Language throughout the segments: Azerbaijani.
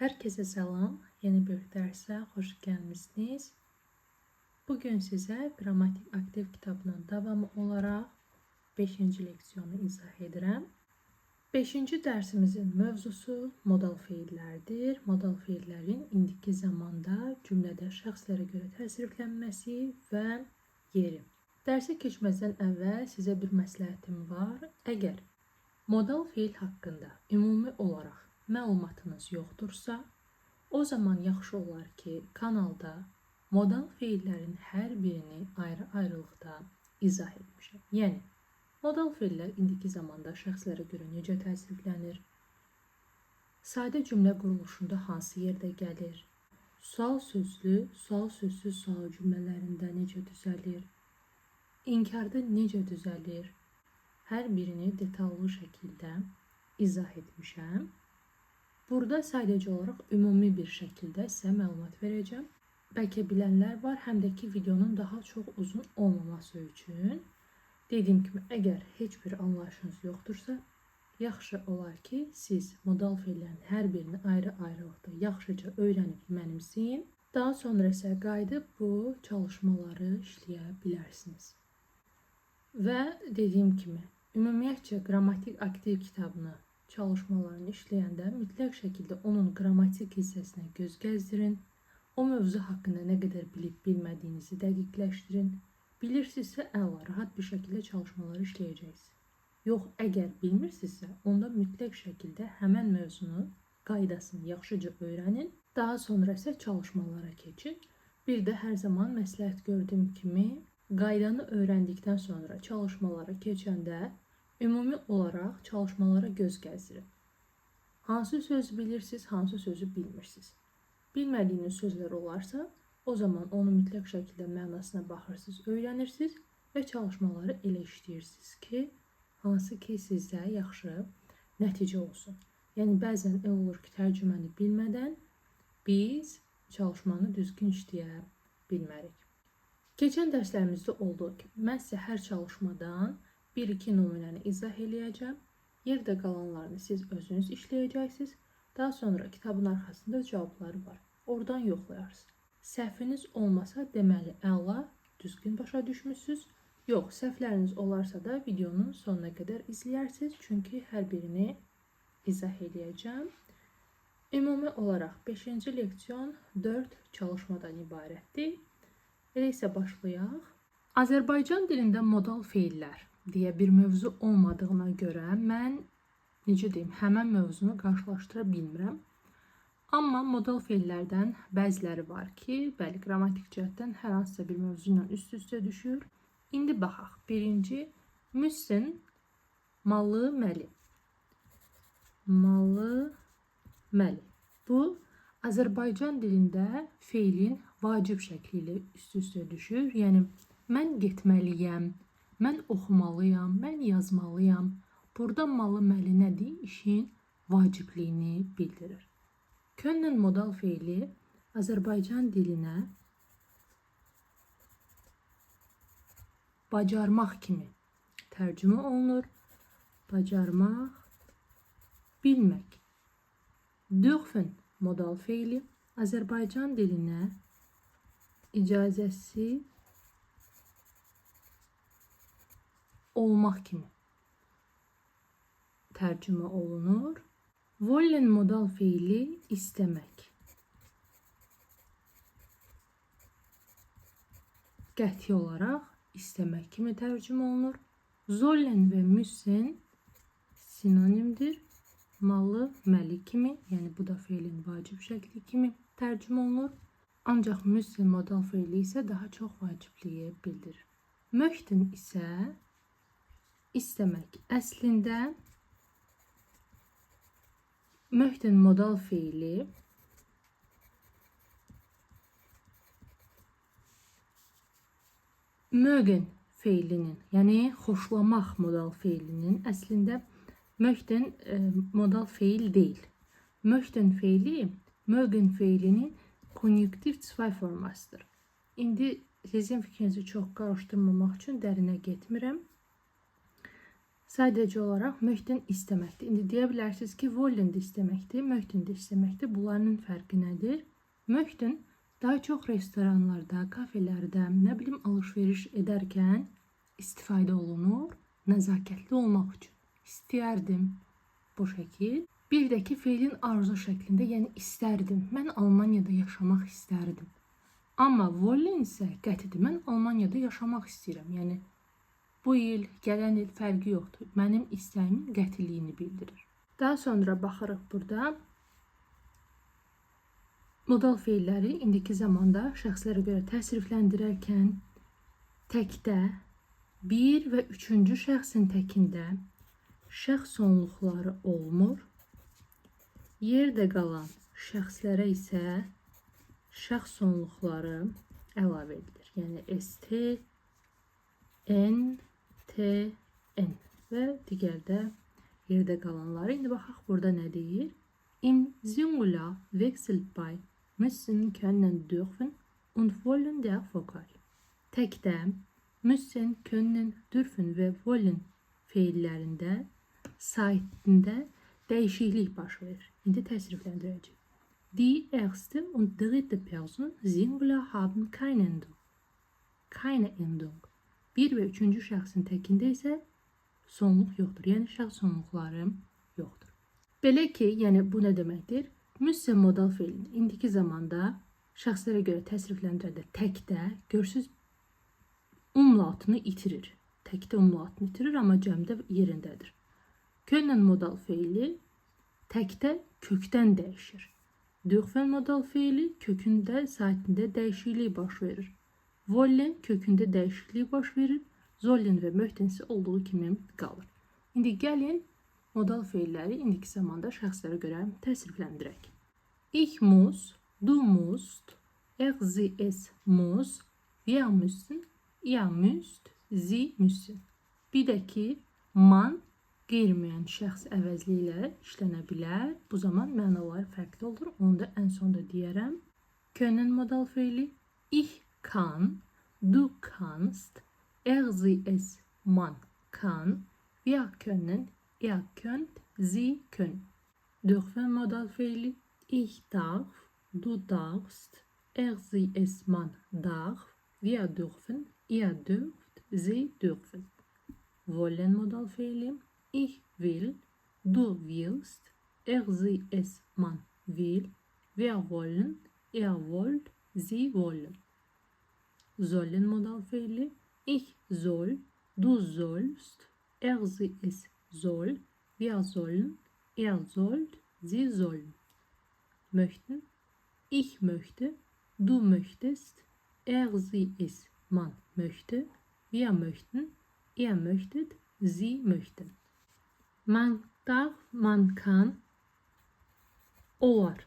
Herkese selam. Yeni bir derse hoş gelmişsiniz. Bugün size Gramatik Aktiv kitabının devamı olarak 5. leksiyonu izah edirəm. 5. dersimizin mövzusu modal fiillərdir. Modal fiillərin indiki zamanda cümlədə şəxslərə görə təsriflənməsi və yeri. Dərsə keçməzdən əvvəl sizə bir məsləhətim var. Əgər modal fiil haqqında ümumi olaraq məlumatınız yoxdursa, o zaman yaxşı olar ki, kanalda modal fiillərin hər birini ayrı-ayrılıqda izah etmişəm. Yəni, modal fiillər indiki zamanda şəxslərə görə necə təsriflənir? Sadə cümlə quruluşunda hansı yerdə gəlir? Sual sözlü, sual sözsüz sual cümlələrində necə düzəlir? İnkarda necə düzəlir? Hər birini detallı şəkildə izah etmişəm. Burada sadəcə olaraq ümumi bir şəkildə sizə məlumat verəcəm. Bəlkə bilənlər var, həm də ki, videonun daha çox uzun olmaması üçün. Dediyim kimi, əgər heç bir anlayışınız yoxdursa, yaxşı olar ki, siz modal fiillərin hər birini ayrı-ayrılıqda yaxşıca öyrənib mənimsəyin. Daha sonra isə qayıdıb bu çalışmaları işləyə bilərsiniz. Və dediyim kimi, ümumiyyətcə Qrammatik Aktiv kitabını çalışmalarını işləyəndə mütləq şəkildə onun qrammatik hissəsinə göz gəzdirin. O mövzu haqqında nə qədər bilib-bilmədiyinizi dəqiqləşdirin. Bilirsinizsə, rahat bir şəkildə çalışmaları işləyəcəksiniz. Yox, əgər bilmirsinizsə, onda mütləq şəkildə həmən mövzunun qaydasını yaxşıca öyrənin. Daha sonra isə çalışmalara keçin. Bir də hər zaman məsləhət gördüyüm kimi, qaydanı öyrəndikdən sonra çalışmalara keçəndə ümumi olaraq çalışmalara göz gəzdirin. Hansı sözü bilirsiniz, hansı sözü bilmirsiniz. Bilmədiyiniz sözlər olarsa, o zaman onu mütləq şəkildə mənasına baxırsınız, öyrənirsiniz və çalışmaları elə işləyirsiniz ki, hansı ki sizə yaxşı nəticə olsun. Yəni, bəzən elə olur ki, tərcüməni bilmədən biz çalışmanı düzgün işləyə bilmərik. Keçən dərslərimizdə olduğu kimi, mən sizə hər çalışmadan 1-2 nümunəni izah eləyəcəm. Yerdə qalanlarını siz özünüz işləyəcəksiniz. Daha sonra kitabın arxasında cavabları var. Oradan yoxlayarsınız. Səhviniz olmasa deməli əla, düzgün başa düşmüsünüz. Yox, səhvləriniz olarsa da videonun sonuna qədər izləyərsiniz. Çünki hər birini izah eləyəcəm. Ümumi olaraq 5-ci leksiyon 4 çalışmadan ibarətdir. Elə isə başlayaq. Azərbaycan dilində modal fiillər deyə bir mövzu olmadığına görə mən, necə deyim, həmən mövzunu qarşılaşdıra bilmirəm. Amma modal fiillərdən bəziləri var ki, bəli, qrammatik cəhətdən hər hansısa bir mövzu ilə üst-üstə düşür. İndi baxaq. Birinci, müssen, malı, məli. Malı, məli. Bu, Azərbaycan dilində feilin vacib şəkli ilə üst-üstə düşür. Yəni, mən getməliyəm, mən oxumalıyam, mən yazmalıyam. Burada malı, məli nədir? İşin vacibliyini bildirir. Können modal feili Azərbaycan dilinə bacarmaq kimi tərcümə olunur. Bacarmaq, bilmək. Dürfen modal feili Azərbaycan dilinə icazəsi olmaq kimi tərcümə olunur. Wollen modal fiili istəmək. Qəti olaraq istəmək kimi tərcümə olunur. Sollen və müssen sinonimdir. Malı, məli kimi, yəni bu da feilin vacib şəkli kimi tərcümə olunur. Ancaq müssen modal feili isə daha çox vacibliyi bildirir. Möchten isə istəmək. Əslində möchten modal feili mögen feilinin, yəni xoşlamaq modal feilinin əslində möchten modal feil deyil. Möchten feili mögen feilinin konjunktiv 2 formasıdır. İndi sizin fikrinizi çox qarışdırmamaq üçün dərinə getmirəm. Sadəcə olaraq möhten isteməkdir. İndi deyə bilərsiniz ki, wollen də isteməkdir, möhten də isteməkdir. Bunların fərqi nədir? Möhten daha çox restoranlarda, kafelərdə, nə bilim, alış-veriş edərkən istifadə olunur, nəzakətli olmaq üçün. İstəyərdim bu şəkil. Bir də ki, feilin arzu şəklində, yəni istərdim. Mən Almaniyada yaşamaq istərdim. Amma wollen isə qətidir. Mən Almaniyada yaşamaq istəyirəm. Yəni bu il, gələn il fərqi yoxdur. Mənim istəyimin qətiliyini bildirir. Daha sonra baxırıq burada. Modal feilləri indiki zamanda şəxslərə görə təsrifləndirərkən təkdə, bir və üçüncü şəxsin təkində şəxs sonluqları olmur. Yerdə qalan şəxslərə isə şəxs sonluqları əlavə edilir. Yəni ST, N, T, N və digər də yerdə qalanları. İndi baxaq burada nə deyir? Im Singular wechselt bei müssen, können, dürfen und wollen der Vokal. Təkdə müssen, können, dürfen və wollen feillərində saitində dəyişiklik baş verir. İndi təsrifləndirəcək. Die erste und dritte Person Singular haben keine Endung. Keine Endung. Bir və üçüncü şəxsin təkində isə sonluq yoxdur. Yəni şəxs sonluqları yoxdur. Belə ki, yəni bu nə deməkdir? Müssen modal feilin indiki zamanda şəxslərə görə təsrifləndirəndə təkdə görsüz umlautunu itirir. Təkdə umlautunu itirir, amma cəmdə yerindədir. Können modal feili təkdə kökdən dəyişir. Dürfen modal feili kökündə, saitində dəyişiklik baş verir. Wollen kökündə dəyişiklik baş verir. Sollen və möhten isə olduğu kimi qalır. İndi gəlin modal feilləri indiki zamanda şəxslərə görə təsrifləndirək. Ich muss, du musst, er, sie, es muss, wir müssen, ihr müsst, sie müssen. Bir də ki, man qeyri-müəyyən şəxs əvəzli ilə işlənə bilər. Bu zaman mənaları fərqli olur. Onu da ən sonda deyərəm. Können modal feili ich kann, du kannst, er, sie, es, man kann, wir können, ihr könnt, sie können. Dürfen modal feili ich darf, du darfst, er, sie, es, man darf, wir dürfen, ihr dürft, sie dürfen. Wollen modal feili ich will, du willst, er, sie, es, man will, wir wollen, ihr wollt, sie wollen. Sollen modal feili ich soll, du sollst, er, sie, es soll, wir sollen, ihr sollt, sie sollen. Möchten ich möchte, du möchtest, er, sie, es, man möchte, wir möchten, ihr möchtet, sie möchten. Man darf, man kann, olar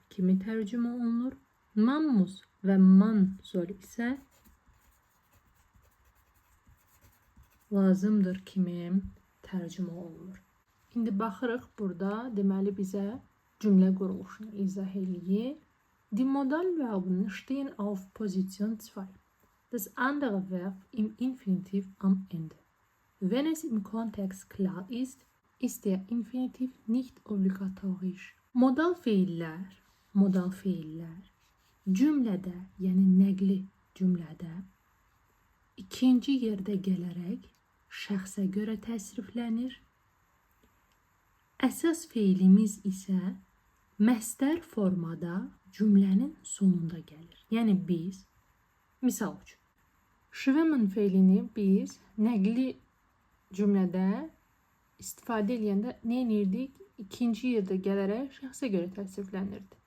kimi tərcümə olunur? Man muss və man soll isə lazımdır kimi tərcümə olunur. İndi baxırıq burada, deməli bizə cümlə quruluşunu izah eləyir. Die Modalverben stehen auf Position 2. Das andere Verb im Infinitiv am Ende. Wenn es im Kontext klar ist, ist der Infinitiv nicht obligatorisch. Modal feillər cümlədə, yəni nəqli cümlədə ikinci yerdə gələrək şəxsə görə təsriflənir. Əsas feilimiz isə məsdər formada cümlənin sonunda gəlir. Yəni biz, misal üçün, schwimmen feilini biz nəqli cümlədə istifadə edəndə nə edirdik? İkinci yerdə gələrək şəxsə görə təsriflənirdi.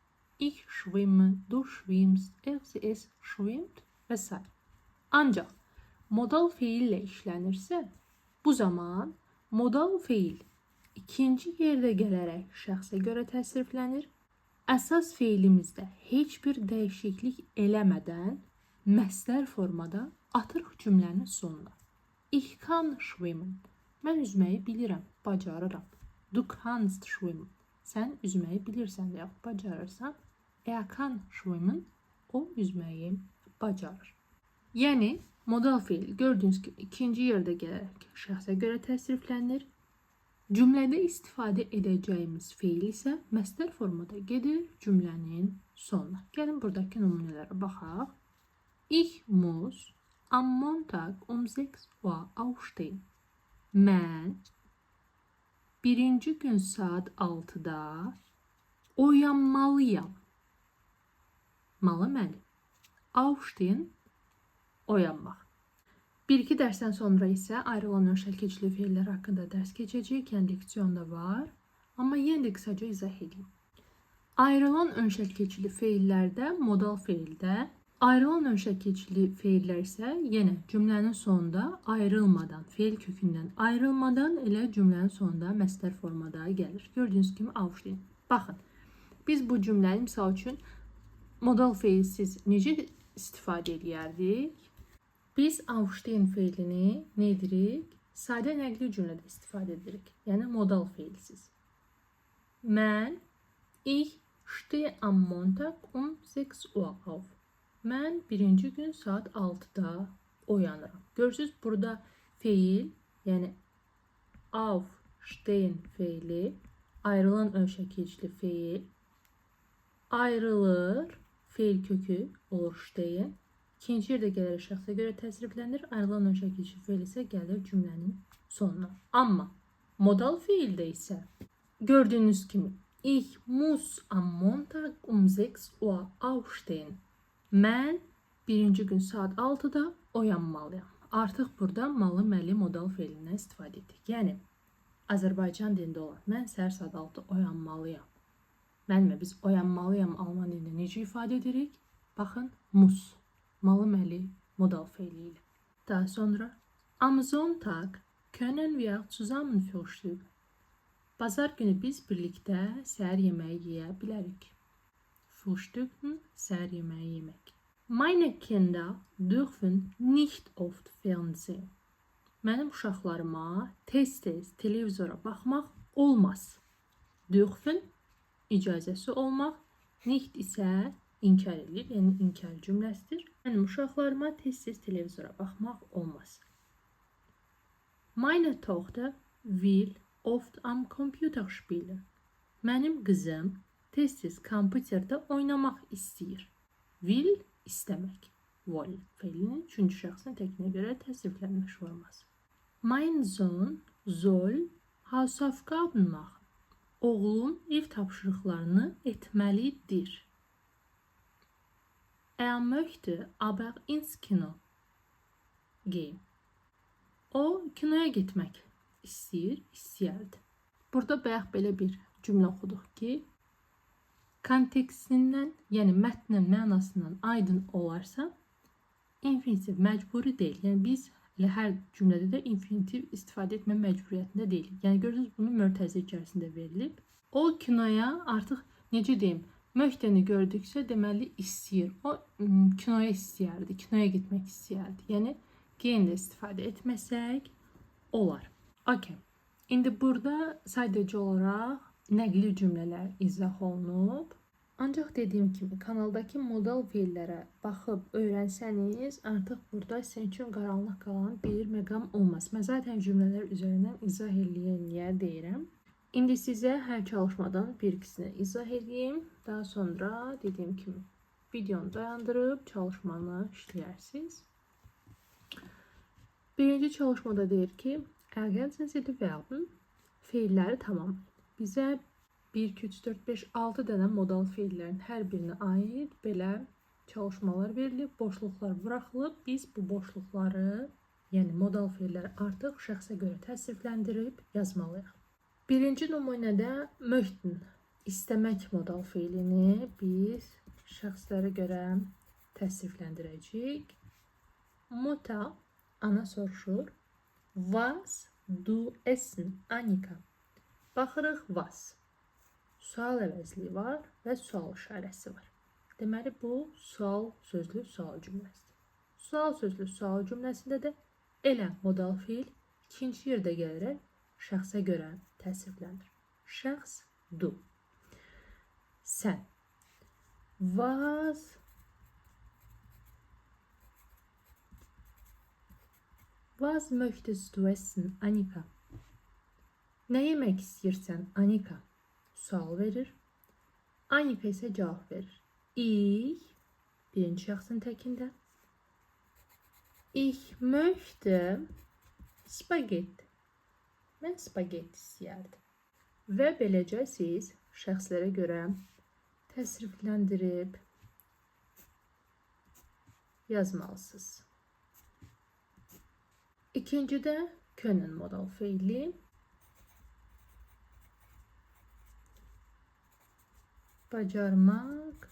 Ich schwimme, du schwimmst, er, sie, es schwimmt və s. Ancaq modal feillə işlənirsə, bu zaman modal feil ikinci yerdə gələrək şəxsə görə təsriflənir. Əsas feilimizdə heç bir dəyişiklik eləmədən məsdər formada atırıq cümlənin sonuna. Ich kann schwimmen. Mən üzməyi bilirəm, bacarıram. Du kannst schwimmen. Sən üzməyi bilirsən və yaxud bacarırsan. Er kann schwimmen. O üzməyi bacarır. Yəni, Modal feil gördüyünüz kimi ikinci yerdə gələrək şəxsə görə təsriflənir. Cümlədə istifadə edəcəyimiz feil isə məsdər formada gedir cümlənin sonuna. Gəlin buradakı nümunələrə baxaq. Ich muss am Montag um 6 Uhr aufstehen. Mən birinci gün saat 6-da oyanmalıyam. Malı mənim. Aufstehen oyanmaq. Bir-iki dərsdən sonra isə ayrılan önşəl keçili feillər haqqında dərs keçəcək. Yəni leksiyonda var. Amma yenə də qısaca izah edeyim. Ayrılan önşəl keçili feillərdə, modal feildə, ayrılan önşəl keçili feillər isə yenə cümlənin sonunda ayrılmadan, feil kökündən ayrılmadan elə cümlənin sonunda məsdər formada gəlir. Gördüyünüz kimi aufstehen. Baxın, biz bu cümləni misal üçün modal feilsiz necə istifadə edərdik? Biz aufstehen feilini nə edirik? Sadə nəqli cümlədə istifadə edirik. Yəni modal feilsiz. Ich stehe am Montag um 6 Uhr auf. Mən birinci gün saat 6-da oyanıram. Görürsünüz burada feil, yəni aufstehen feili, ayrılan önşəl keçili feil, ayrılır, feil kökü olur stehen. İkinci yerdə gələrək şəxsə görə təsriflənir. Ayrılan önşəl keçili feil isə gəlir cümlənin sonuna. Amma modal feildə isə gördüyünüz kimi ich muss am Montag um 6 Uhr aufstehen. Mən birinci gün saat 6-da oyanmalıyam. Artıq burada malı məli modal feilindən istifadə etdik. Yəni Azərbaycan dilində olan mən səhər saat 6 oyanmalıyam. Mənimlə biz oyanmalıyam alman dilində necə ifadə edirik? Baxın, muss. Malı məli modal feili ilə. Daha sonra am Sonntag können wir zusammen frühstücken. Bazar günü biz birlikdə səhər yeməyi yeyə bilərik. Frühstücken, səhər yeməyi yemək. Meine Kinder dürfen nicht oft Fernsehen. Mənim uşaqlarıma tez-tez televizora baxmaq olmaz. Dürfen icazəsi olmaq, nicht isə inkar edir, yəni inkar cümləsidir. Mənim uşaqlarıma tez-tez televizora baxmaq olmaz. Meine Tochter will oft am Computer spielen. Mənim qızım tez-tez kompüterdə oynamaq istəyir. Will istəmək. Wollen feilinin üçüncü şəxsin təkinə görə təsriflənmiş forması. Mein Sohn soll Hausaufgaben machen. Oğlum ev tapşırıqlarını etməlidir. Möchte aber ins Kino gehen. O kinoya getmək istəyir, istəyərdi. Burada bayaq belə bir cümlə oxuduq ki, kontekstindən, yəni mətnin mənasından aydın olarsa, infinitiv məcburi deyil. Yəni biz hər cümlədə də infinitiv istifadə etmə məcburiyyətində deyilik. Yəni görürsünüz, bunu mörtəzə içərisində verilib. O kinoya artıq necə deyim, möhtəni gördüksə deməli istəyir. O kinoya istəyərdi, kinoya getmək istəyərdi. Yəni geyin də istifadə etməsək olar. Okay. İndi burada sadəcə olaraq nəqli cümlələr izah olunub. Ancaq dediyim kimi kanaldakı modal feillərə baxıb öyrənsəniz, artıq burada sizin üçün qaranlıq qalan bir məqam olmaz. Mən zaten cümlələr üzərindən izah eləyə deyirəm. İndi sizə hər çalışmadan bir-ikisini izah edeyim. Daha sonra dediyim kimi videonu dayandırıb çalışmanı işləyərsiniz. Birinci çalışmada deyir ki, ergänzen Sie die Verben, feilləri tamamlayın. Bizə 1, 2, 3, 4, 5, 6 dənə modal feillərin hər birinə aid belə çalışmalar verilib, boşluqlar buraxılıb. Biz bu boşluqları, yəni modal feilləri artıq şəxsə görə təsrifləndirib yazmalıyıq. Birinci nümunədə möchten, istəmək modal feilini biz şəxslərə görə təsrifləndirəcəyik. Mutter, ana soruşur. Was du essen, Annika? Baxırıq was. Sual əvəzliyi var və sual işarəsi var. Deməli bu sual sözlü sual cümləsidir. Sual sözlü sual cümləsində də elə modal feil ikinci yerdə gələrək şəxsə görə təsriflənir. Şəxs du. Sən. Was Was möchtest du essen, Annika? Ne yemek istiyorsan, Annika? Sual verir. Annika ise cevap verir. Ich, birinci şahsın tekinde. Ich möchte spagetti. Mən spagetti istəyərdim. Və beləcə siz şəxslərə görə təsrifləndirib yazmalısınız. İkincidə können modal feili. Bacarmaq,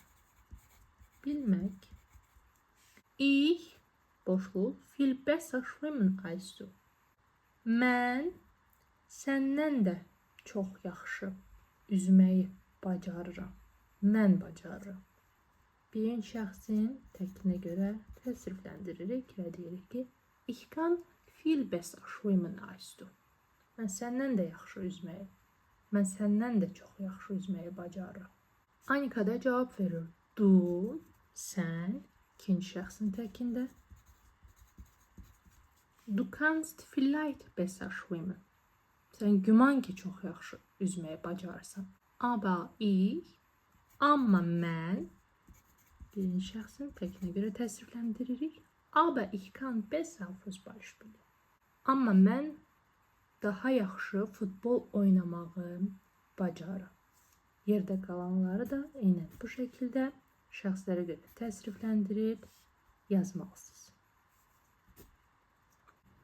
bilmək. Ich, boşluq, viel besser schwimmen als du. Mən səndən də çox yaxşı üzməyi bacarıram. Mən bacarıram. Birinci şəxsin təkinə görə təsrifləndiririk və deyirik ki, ich kann viel besser schwimmen als du. Mən səndən də yaxşı üzməyi, mən səndən də çox yaxşı üzməyi bacarıram. Annika da cavab verir. Du, sən, ikinci şəxsin təkində. Du kannst vielleicht besser schwimmen. Sən güman ki, çox yaxşı üzməyi bacarırsan. Aber ich, amma mən, birinci şəxsin təkinə görə təsrifləndiririk. Aber ich kann besser Fußball spielen. Amma mən daha yaxşı futbol oynamağı bacarıram. Yerdə qalanları da eynən bu şəkildə şəxslərə görə təsrifləndirib yazmalısınız.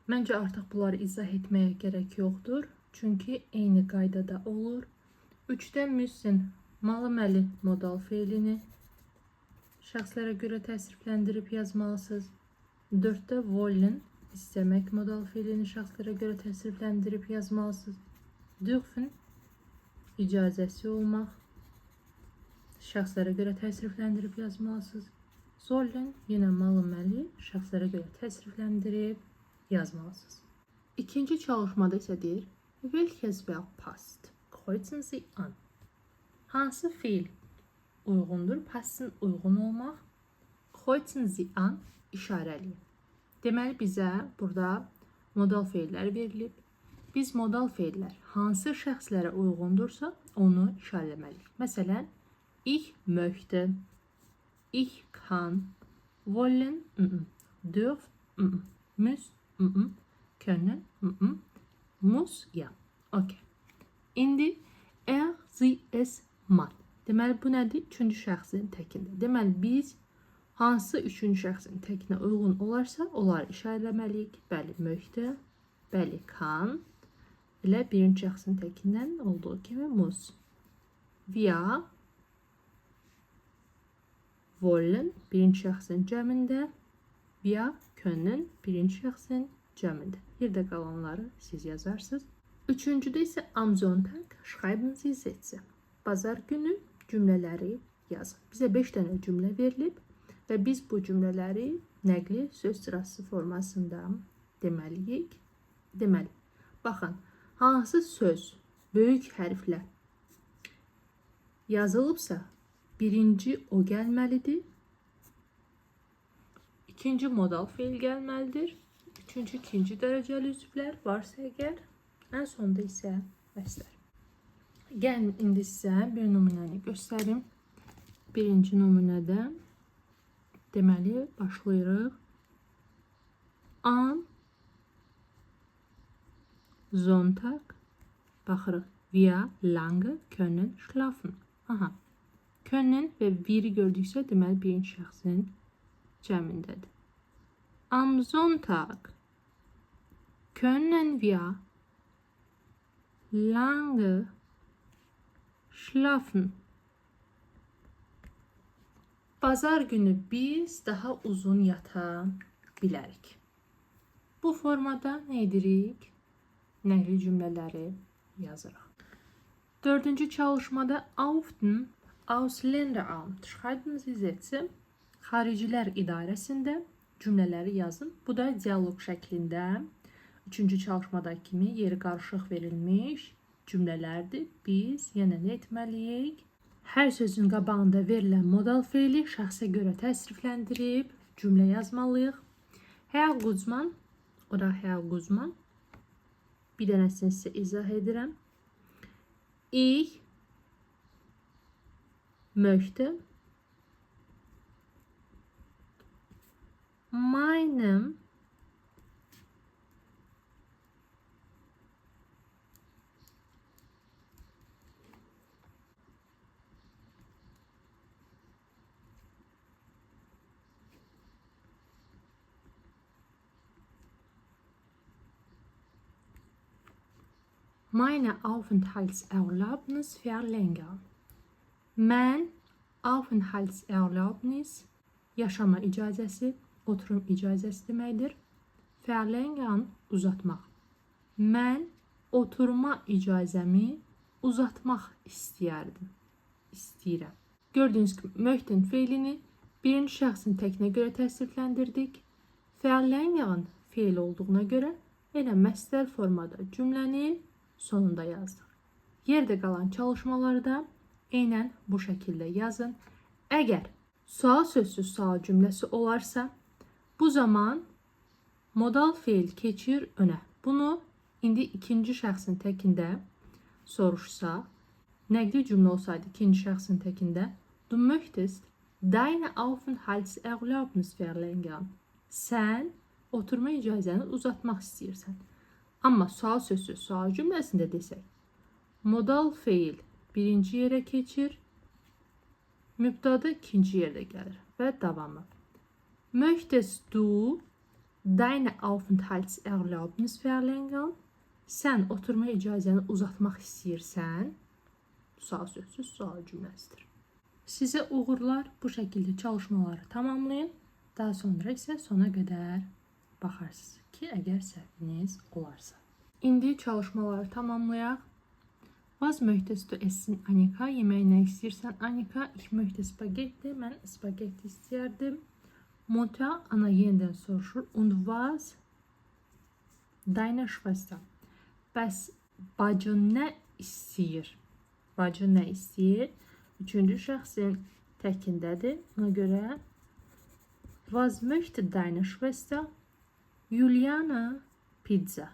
Məncə artıq bunları izah etməyə gərək yoxdur. Çünki eyni qaydada olur. 3-də müssen malı-məli modal feilini şəxslərə görə təsrifləndirib yazmalısınız. 4-də wollen istəmək modal feilini şəxslərə görə təsrifləndirib yazmalısınız. Dürfen icazəsi olmaq şəxslərə görə təsrifləndirib yazmalısınız. Sollen yenə malı-məli şəxslərə görə təsrifləndirib yazmalısınız. İkinci çalışmada isə deyir, welches Verb passt? Kreuzen Sie an. Hansı fiil uyğundur? Passın uyğun olmaq. Kreuzen Sie an işarəliyin. Deməli bizə burada modal feillər verilib. Biz modal feillər hansı şəxslərə uyğundursa onu işarələməliyik. Məsələn, ich möchte, ich kann, wollen, dürf, müsst, können, muss, ja. Okay. İndi sie, es, man. Deməli bu nədir? Üçüncü şəxsin təkində. Deməli biz hansı üçüncü şəxsin təkinə uyğun olarsa onları işarələməliyik. Bəli, möhtə, bəli, kann. Elə birinci şəxsin təkindən olduğu kimi muss. Wir wollen birinci şəxsin cəmində. Wir können birinci şəxsin cəmində. Yerdə qalanları siz yazarsınız. Üçüncüdə isə am Sonntag schreiben Sie Sätze. Bazar günü cümlələri yazın. Bizə 5 dənə cümlə verilib və biz bu cümlələri nəqli söz sırası formasında deməliyik. Deməli, baxın, hansı söz böyük hərflə yazılıbsa, birinci o gəlməlidir. İkinci modal feil gəlməlidir. Üçüncü, ikinci dərəcəli üzvlər varsa əgər, ən sonda isə vəslər. Gəlin indi sizə bir nümunəni göstərim. Birinci nümunədə deməli başlayırıq. Am Sonntag baxırıq. Wir lange können schlafen. Aha. Können və wir'i gördüksə deməli birinci şəxsin cəmindədir. Am Sonntag können wir lange schlafen. Bazar günü biz daha uzun yata bilərik. Bu formada nə edirik? Nəqli cümlələri yazırıq. Dördüncü çalışmada auf dem Ausländeramt schreiben Sie Sätze. Xaricilər idarəsində cümlələri yazın. Bu da dialoq şəklində. Üçüncü çalışmadakı kimi yeri qarışıq verilmiş cümlələrdir. Biz yenə nə etməliyik? Hər sözün qabağında verilən modal feili şəxsə görə təsrifləndirib cümlə yazmalıyıq. Herr Guzman oder Herr Guzman. Bir dənəsini sizə izah edirəm. Ich möchte meinem meine Aufenthaltserlaubnis verlängern. Mən Aufenthaltserlaubnis yaşama icazəsi, oturum icazəsi deməkdir. Verlängern uzatmaq. Mən oturma icazəmi uzatmaq istəyirəm. Gördüyünüz kimi möhtün feilini birinci şəxsin təkinə görə təsrifləndirdik. Verlängern feil olduğuna görə elə məstər formada cümlənin sonunda yazdıq. Yerdə qalan çalışmaları da eynən bu şəkildə yazın. Əgər sual sözsüz sual cümləsi olarsa, bu zaman modal feil keçir önə. Bunu indi ikinci şəxsin təkində soruşsa, nəqli cümlə olsaydı ikinci şəxsin təkində, du möchtest deine Aufenthaltserlaubnis verlängern. Sən oturma icazəni uzatmaq istəyirsən. Amma sual sözsüz sual cümləsində desək, modal feil birinci yerə keçir, mübtada ikinci yerdə gəlir və davamı. Möchtest du deine Aufenthaltserlaubnis verlängern? Sən oturma icazəni uzatmaq istəyirsən, sual sözsüz sual cümləsidir. Sizə uğurlar, bu şəkildə çalışmaları tamamlayın. Daha sonra isə sona qədər baxarsınız ki, əgər səhviniz olarsa. İndi çalışmaları tamamlayaq. Was möchtest du essen, Annika? Yeməyi nə istəyirsən, Annika? Ich möchte Spagetti. Mən spagetti istəyərdim. Mutter, ana yenidən soruşur. Und was? Deine Schwester. Bəs bacın nə istəyir? Bacı nə istəyir? Üçüncü şəxsin təkindədir. Ona görə was möchte deine Schwester? Juliana pizza.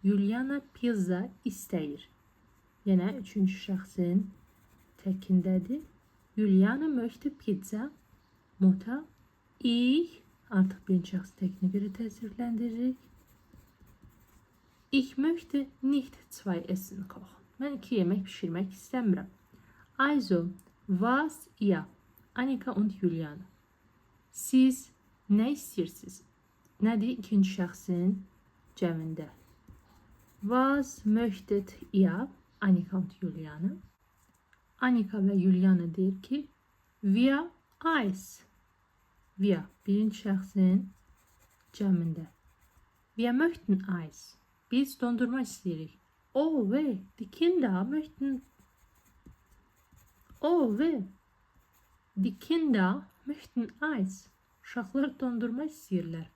Juliana pizza istəyir. Yenə üçüncü şəxsin təkindədir. Juliana möchte pizza. Mutter. Ich artıq birinci şəxs təkinə görə təsrifləndiririk. Ich möchte nicht zwei Essen kochen. Mən iki yemək pişirmək istəmirəm. Also, was ihr? Annika und Juliana. Siz nə istəyirsiniz? Nədir? İkinci şəxsin cəmində. Was möchtet ihr? Annika und Juliana. Annika və Juliana deyir ki, wir Eis. Wir birinci şəxsin cəmində. Wir möchten Eis. Biz dondurma istəyirik. Oh ve die Kinder möchten. Oh ve die Kinder möchten Eis. Uşaqlar dondurma istəyirlər.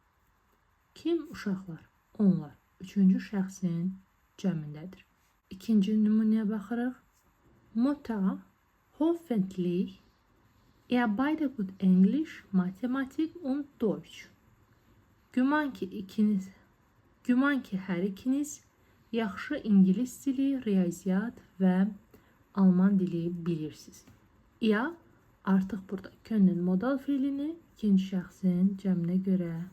Kim uşaqlar? Onlar. Üçüncü şəxsin cəmindədir. İkinci nümunəyə baxırıq. Mutter, hoffentlich ihr beide gut Englisch, Mathematik und Deutsch. Güman ki hər ikiniz yaxşı ingilis dili, riyaziyyat və alman dili bilirsiniz. Ya artıq burada können modal feilini ikinci şəxsin cəminə görə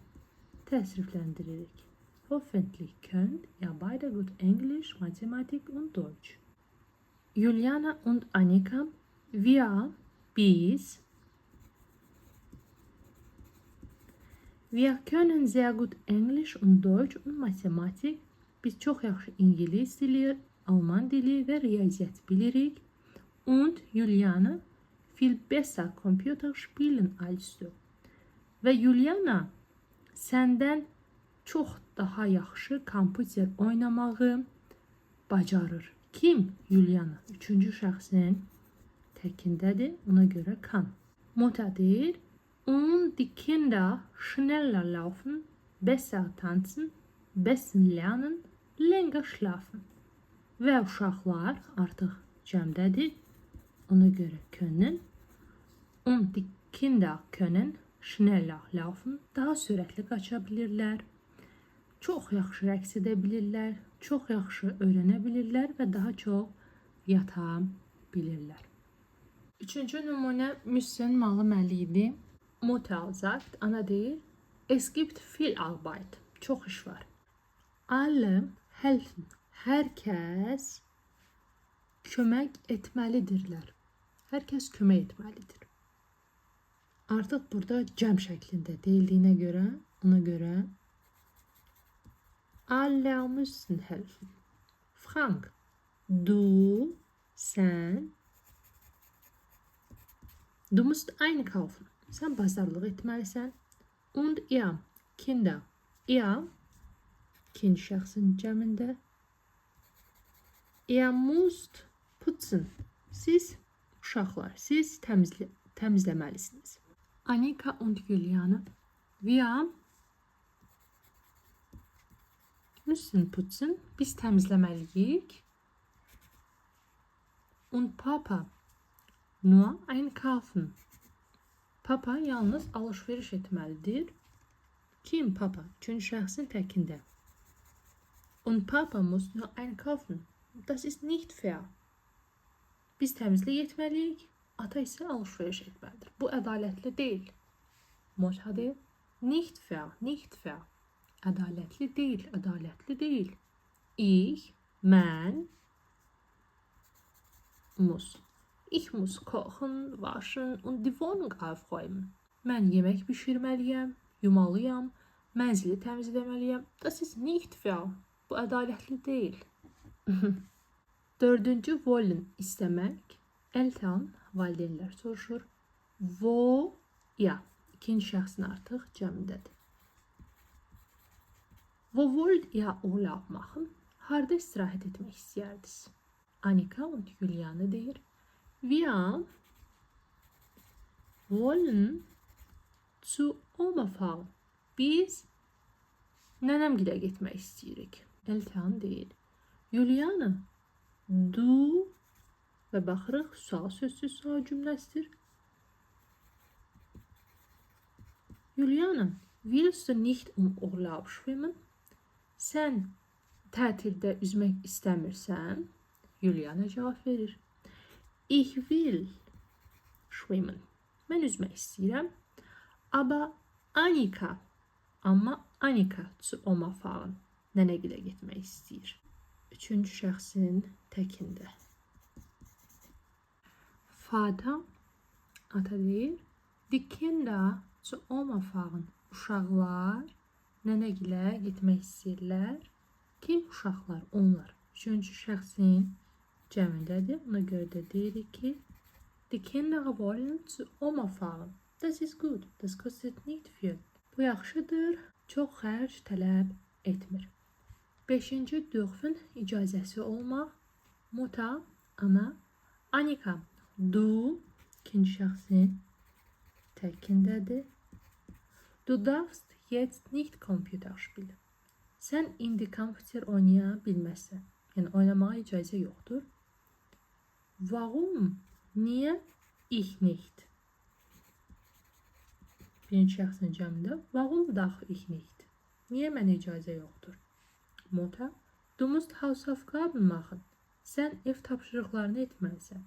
təsrifləndiririk. Hoffentlich könnt ihr beide gut Englisch, Mathematik und Deutsch. Juliana und Annika, wir können sehr gut Englisch und Deutsch und Mathematik. Biz çox yaxşı ingilis dili, alman dili və riyaziyyat bilirik. Und Juliana viel besser Computer spielen als du. Və Juliana səndən çox daha yaxşı kompüter oynamağı bacarır. Kim? Juliana. Üçüncü şəxsin təkindədir. Ona görə kan. Mutter deyir. Und die Kinder schneller laufen, besser tanzen, besser lernen, länger schlafen. Və uşaqlar artıq cəmdədir. Ona görə können. Und die Kinder können schneller laufen. Daha sürətli qaça bilirlər. Çox yaxşı rəqs edə bilirlər, çox yaxşı öyrənə bilirlər və daha çox yata bilirlər. Üçüncü nümunə müssen malı-məli idi. Mutter sagt, ana deyir, es gibt viel Arbeit. Çox iş var. Alle helfen. Hər kəs kömək etməlidirlər. Hər kəs kömək etməlidir. Artıq burada cəm şəklində deyildiyinə görə, ona görə alle müssen helfen. Frank, du, sen, du musst einkaufen. Sən bazarlıq etməlisən. Und ihr, Kinder, ihr, ikinci şəxsin cəmində. Ihr müsst putzen. Siz uşaqlar, siz təmizləməlisiniz. Annika und Juliane, wir müssen putzen. Biz təmizləməliyik. Und Papa nur einkaufen. Papa yalnız alışveriş etməlidir. Kim Papa? Üçüncü şəxsin təkində. Und Papa muss nur einkaufen. Das ist nicht fair. Biz təmizlik etməliyik. Ata isə alışveriş etməlidir. Bu ədalətli deyil. Mutter deyir. Nicht fair, nicht fair. Ədalətli deyil, ədalətli deyil. Ich, mən, muss. Ich muss kochen, waschen und die Wohnung aufräumen. Mən yemək bişirməliyəm, yumalıyam, mənzili təmizləməliyəm. Das ist nicht fair. Bu ədalətli deyil. Dördüncü wollen istəmək. Eltern, valideynlər soruşur. Wo, ya, ikinci şəxsin artıq cəmindədir. Wo wollt ihr Urlaub machen? Harda istirahət etmək istəyərdiniz? Annika und Juliane deyir. Wir wollen zu Oma fahren. Biz nənəmgilə getmək istəyirik. Eltern deyir. Juliane, du və baxırıq sual sözsüz sual cümləsidir. Juliane, willst du nicht Urlaub schwimmen? Sən tətildə üzmək istəmirsən? Juliane cavab verir. Ich will schwimmen. Mən üzmək istəyirəm. Aber Annika, amma Annika zu Oma fahren. Nənəgilə getmək istəyir. Üçüncü şəxsin təkində. Vater, ata deyir. Die Kinder zu Oma fahren. Uşaqlar nənəgilə getmək istəyirlər. Kim uşaqlar? Onlar. Üçüncü şəxsin cəmindədir. Ona görə də deyirik ki, die Kinder wollen zu Oma fahren. Das ist gut. Das kostet nicht viel. Bu yaxşıdır. Çox xərc tələb etmir. Beşinci dürfen icazəsi olmaq. Mutter, ana. Annika, du, ikinci şəxsin təkindədir. Du darfst jetzt nicht Computer spielen. Sən indi kompüter oynaya bilməzsən. Yəni oynamağa icazə yoxdur. Warum? Niyə? Ich nicht. Birinci şəxsin cəmində. Warum darf ich nicht? Niyə mənə icazə yoxdur? Mutter, du musst Hausaufgaben machen. Sən ev tapşırıqlarını etməlisən.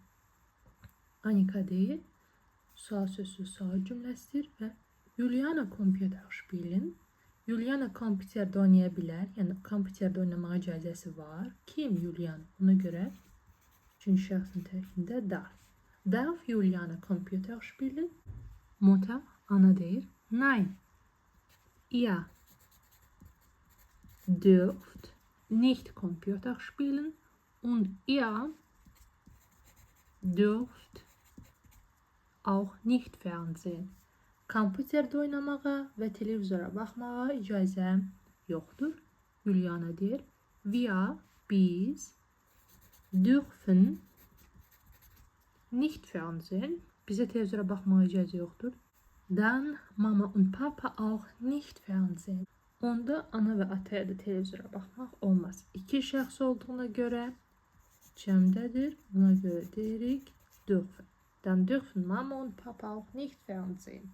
Annika deyir. Sual sözsüz sual cümləsidir və Juliana Computer spielen. Juliana kompüterdə oynaya bilər. Yəni kompüterdə oynamağa icazəsi var. Kim Juliana? Ona görə üçüncü şəxsin tərkində darf. Darf Juliana Computer spielen? Mutter, ana deyir. Nein. Ihr dürft nicht Computer spielen und ihr dürft auch nicht Fernsehen. Kompüterdə oynamağa və televizora baxmağa icazə yoxdur. Juliana deyir. Wir, biz dürfen nicht Fernsehen. Bizə televizora baxmağa icazə yoxdur. Dann Mama und Papa auch nicht Fernsehen. Onda ana və ataya da televizora baxmaq olmaz. İki şəxs olduğuna görə cəmdədir. Buna görə deyirik dürfen. Dann dürfen Mama und Papa auch nicht Fernsehen.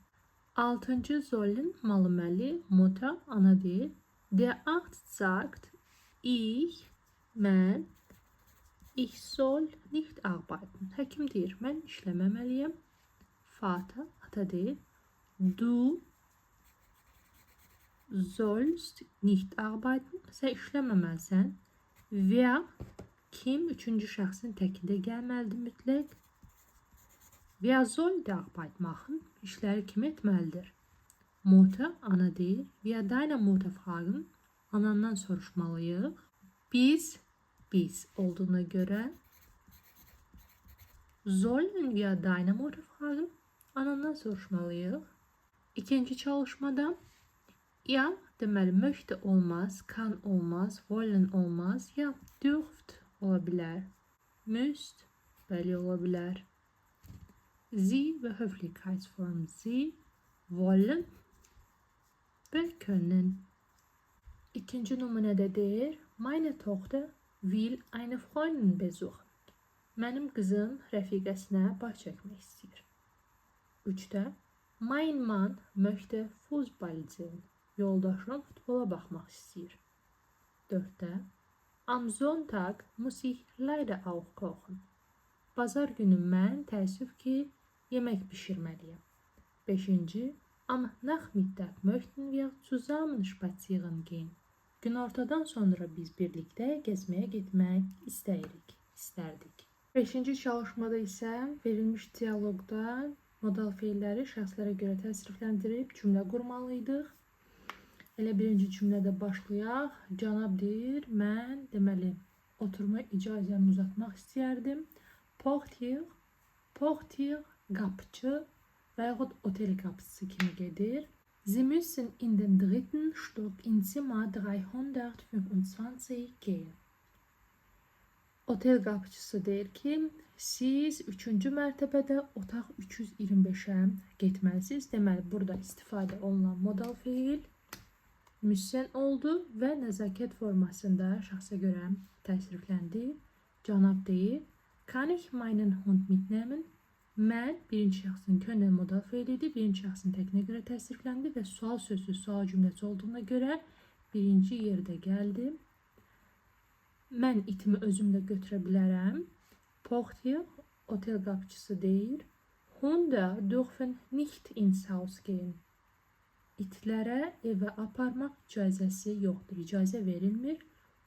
Altıncı sollen malı-məli, Mutter, ana deyil. Der Arzt sagt, ich soll nicht arbeiten. Həkim deyir, mən işləməməliyəm. Vater, ata deyir, du sollst nicht arbeiten. Sən işləməməlisən. Wer, kim, üçüncü şəxsin təkində gəlməlidir mütləq. Wer soll die Arbeit machen? İşləri kim etməlidir? Mutter, ana deyir. Wir deine Mutter fragen. Anandan soruşmalıyıq. Biz olduğuna göre sollen wir deine Mutter fragen? Anandan soruşmalıyıq. İkinci çalışmada ya deməli möchte olmaz, kann olmaz, wollen olmaz, ya dürft ola bilər. Müsst bəli ola bilər. Sie ve Höflichkeitsform Sie wollen ve können. İkinci nümunədə deyir, meine Tochter will eine Freundin besuchen. Mənim qızım rəfiqəsinə baş çəkmək istəyir. 3-də mein Mann möchte Fußball sehen. Yoldaşım futbola baxmaq istəyir. 4-də am Sonntag muss ich leider auch kochen. Bazar günü mən təəssüf ki, yemək bişirməliyəm. 5-ci am Nachmittag möchten wir zusammen spazieren gehen. Günortadan sonra biz birlikdə gəzməyə getmək istərdik. 5-ci çalışmada isə verilmiş dialoqda modal feilləri şəxslərə görə təsrifləndirib cümlə qurmalıydıq. Elə birinci cümlədə başlayaq. Cənab deyir, mən deməli oturma icazəmi uzatmaq istəyərdim. Portier, qapıcı və yaxud otel qapıcısı kimi gedir. Sie müssen in den dritten Stock in Zimmer 325 gehen. Otel qapıcısı deyir ki, siz 3-cü mərtəbədə otaq 325-ə getməlisiniz. Deməli, burada istifadə olunan modal feil müssen oldu və nəzakət formasında şəxsə görə təsrifləndi. Cənab deyir, kann ich meinen Hund mitnehmen? Mən birinci şəxsin können modal feilidir. Birinci şəxsin təkinə görə təsrifləndi və sual sözü, sual cümləsi olduğuna görə birinci yerdə gəldi. Mən itimi özümlə götürə bilərəm. Portier, otel qapıcısı deyir. Hunde dürfen nicht ins Haus gehen. İtlərə evə aparmaq icazəsi yoxdur. İcazə verilmir.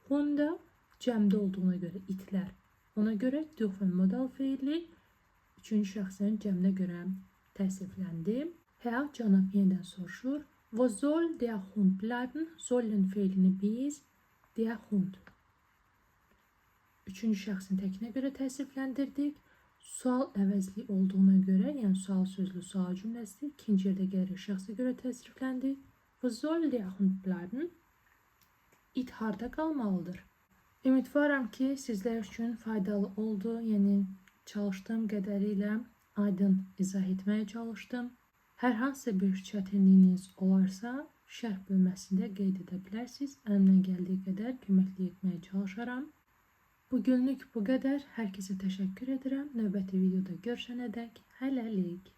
Hunde cəmdə olduğuna görə itlər. Ona görə dürfen modal feili 3-cü şəxsin cəminə görə təsrifləndi. Herr cənab yenidən soruşur. Wo soll der Hund bleiben? Sollen feilini biz der Hund. 3-cü şəxsin təkinə görə təsrifləndirdik. Sual əvəzli olduğuna görə, yəni sual sözlü sual cümləsi ikinci yerdə gəlir şəxsə görə təsrifləndi. Wo soll der Hund bleiben? İt harda qalmalıdır? Ümidvaram ki, sizlər üçün faydalı oldu. Yəni çalışdığım qədərilə aydın izah etməyə çalışdım. Hər hansı bir çətinliyiniz olarsa, şərh bölməsində qeyd edə bilərsiniz. Əlimdən gəldiyi qədər köməklik etməyə çalışaram. Bugünlük bu qədər. Hər kəsə təşəkkür edirəm. Növbəti videoda görüşənədək hələlik.